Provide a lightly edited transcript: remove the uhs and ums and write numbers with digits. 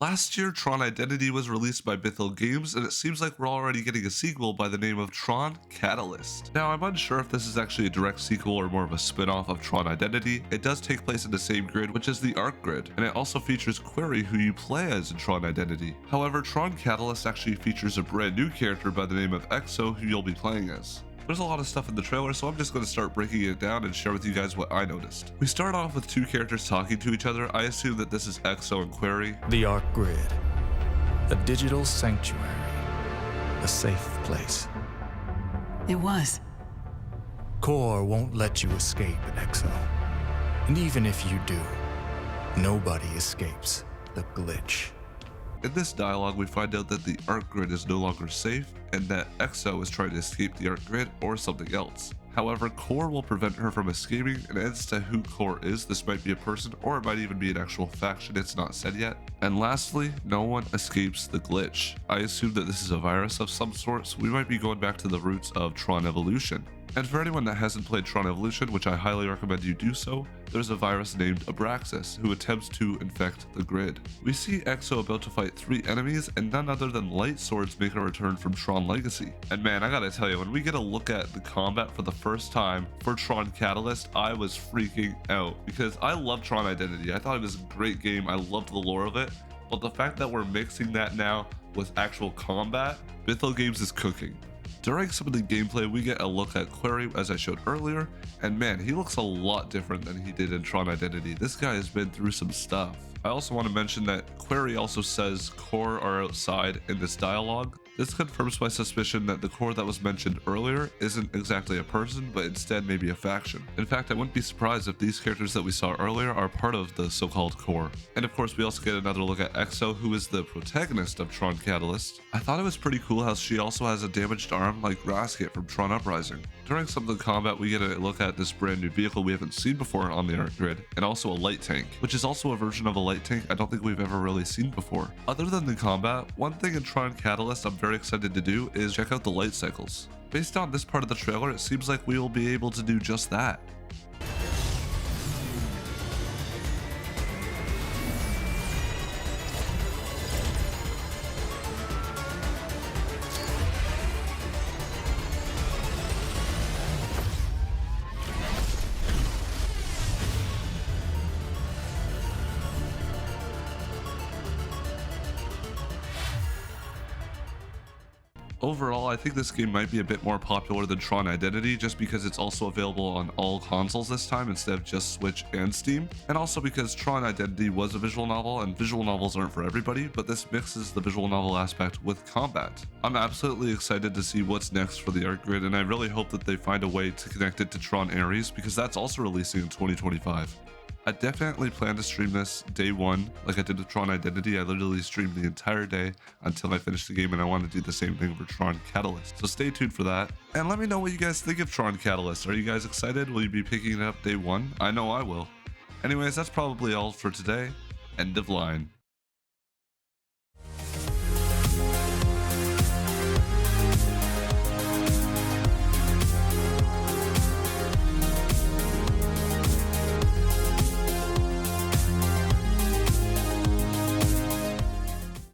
Last year, Tron Identity was released by Bithell Games, and it seems like we're already getting a sequel by the name of Tron Catalyst. Now, I'm unsure if this is actually a direct sequel or more of a spin-off of Tron Identity. It does take place in the same grid, which is the Arq Grid, and it also features Query, who you play as in Tron Identity. However, Tron Catalyst actually features a brand new character by the name of Exo, who you'll be playing as. There's a lot of stuff in the trailer, so I'm just going to start breaking it down and share with you guys what I noticed. We start off with two characters talking to each other. I assume that this is Exo and Query. The Arq Grid, a digital sanctuary, a safe place. It was. Core won't let you escape, Exo. And even if you do, nobody escapes the glitch. In this dialogue, we find out that the Arq Grid is no longer safe, and that Exo is trying to escape the Arq Grid or something else. However, Core will prevent her from escaping, and as to who Core is, this might be a person, or it might even be an actual faction, it's not said yet. And lastly, no one escapes the glitch. I assume that this is a virus of some sort, so we might be going back to the roots of Tron Evolution. And for anyone that hasn't played Tron Evolution, which I highly recommend you do so, there's a virus named Abraxas who attempts to infect the grid. We see Exo about to fight 3 enemies, and none other than light swords make a return from Tron Legacy. And man, I gotta tell you, when we get a look at the combat for the first time for Tron Catalyst, I was freaking out because I love Tron Identity. I thought it was a great game. I loved the lore of it, but the fact that we're mixing that now with actual combat, Bithell Games is cooking. During some of the gameplay, we get a look at Query, as I showed earlier, and man, he looks a lot different than he did in Tron Identity. This guy has been through some stuff. I also want to mention that Query also says Core are outside in this dialogue. This confirms my suspicion that the Core that was mentioned earlier isn't exactly a person, but instead maybe a faction. In fact, I wouldn't be surprised if these characters that we saw earlier are part of the so-called Core. And of course, we also get another look at Exo, who is the protagonist of Tron Catalyst. I thought it was pretty cool how she also has a damaged arm like Rasket from Tron Uprising. During some of the combat, we get a look at this brand new vehicle we haven't seen before on the Arq Grid, and also a light tank, which is also a version of a light tank I don't think we've ever really seen before. Other than the combat, one thing in Tron Catalyst I'm very excited to do is check out the light cycles. Based on this part of the trailer, it seems like we will be able to do just that. Overall, I think this game might be a bit more popular than Tron Identity just because it's also available on all consoles this time instead of just Switch and Steam, and also because Tron Identity was a visual novel and visual novels aren't for everybody, but this mixes the visual novel aspect with combat. I'm absolutely excited to see what's next for the Arq Grid, and I really hope that they find a way to connect it to Tron Ares because that's also releasing in 2025. I definitely plan to stream this day one, like I did with Tron Identity. I literally streamed the entire day until I finished the game, and I want to do the same thing for Tron Catalyst. So stay tuned for that. And let me know what you guys think of Tron Catalyst. Are you guys excited? Will you be picking it up day one? I know I will. Anyways, that's probably all for today. End of line.